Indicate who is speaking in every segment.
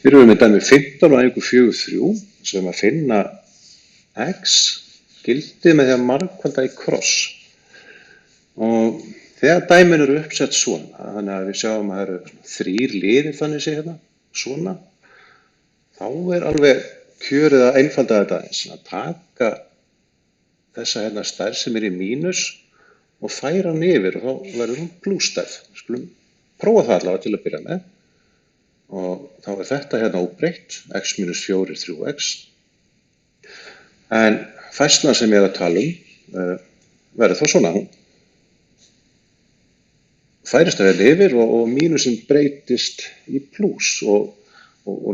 Speaker 1: Við erum með dæmi 15 og einhver 4, 3 sem að finna x gildið með því að margfalda í kross. Og þegar dæmin eru uppsett svona, þannig að við sjáum að það eru 3 liðir þannig sé hérna, svona, þá er alveg kjörið að einfalda þetta aðeins, að taka þessa hérna stærð sem er í mínus og færa hann yfir og þá verður hún plússtærð. Við skulum prófa það allavega til að byrja með. Og þá er þetta hérna óbreytt, x minus 4 er 3x. En færslan sem ég er að tala verður þá svona. Hún færist það hérna yfir og mínusinn breytist í plús og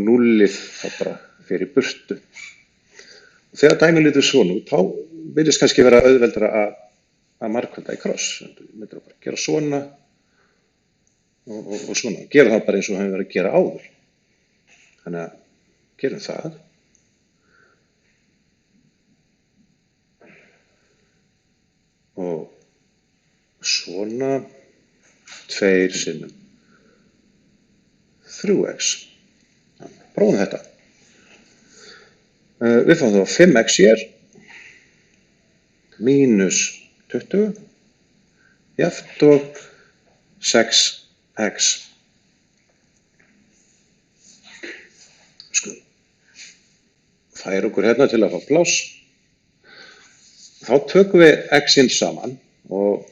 Speaker 1: nullið það bara fer í burtu. Og þegar dæmið lítur svona út, þá virðist kannski vera auðveldara að margfalda í kross. Við myndum bara gera svona og svona. Gera það bara eins og við höfum verið að gera áður. Þannig að gerum það. Og svona 2 sinnum 3x. Prófum þetta. Við fáum þá 5x hér mínus 20 jafnt og 6x. Skulum færa okkur hérna til að fá pláss. Þá tökum við x-in saman og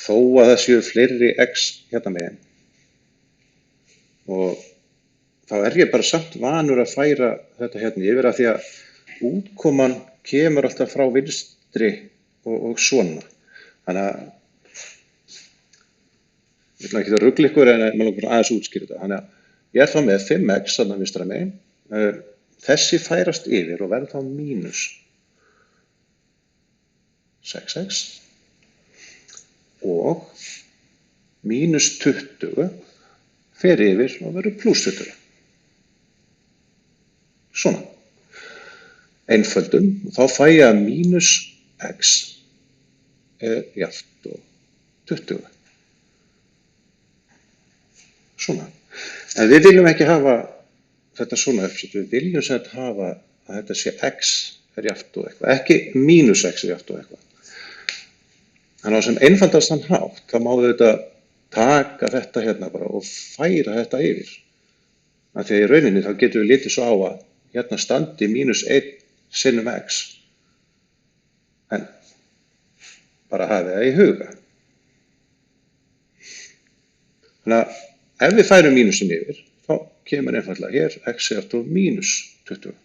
Speaker 1: þó að það séu fleiri x hérna megin og þá er ég bara samt vanur að færa þetta hérna yfir af því að útkoman kemur alltaf frá vinstri og svona. Þannig að ég ætla ekki að rugla ykkur en maður langar aðeins útskýra þetta. Þannig að ég er þá með 5x þarna vinstra megin. Þessi færast yfir og verður þá mínus 6x og mínus 20 fer yfir og verður pluss 20. Svona. Einföldun, þá fæ ég að mínus x er jafnt og 20. Svona. En við viljum ekki hafa þetta svona uppsett, við viljum sem þetta hafa að þetta sé x er jafnt og eitthvað, ekki mínus x er jafnt og eitthvað. Þannig að sem einfaldastan hátt, þá má þetta taka þetta hérna bara og færa þetta yfir. Af því að í rauninni þá getum við litið svo á að hérna standi mínus 1 sinnum x. En bara hafið það í huga. Þannig að ef við færum mínusinn yfir, þá kemur einfaldlega hér x er jafnt og mínus 20.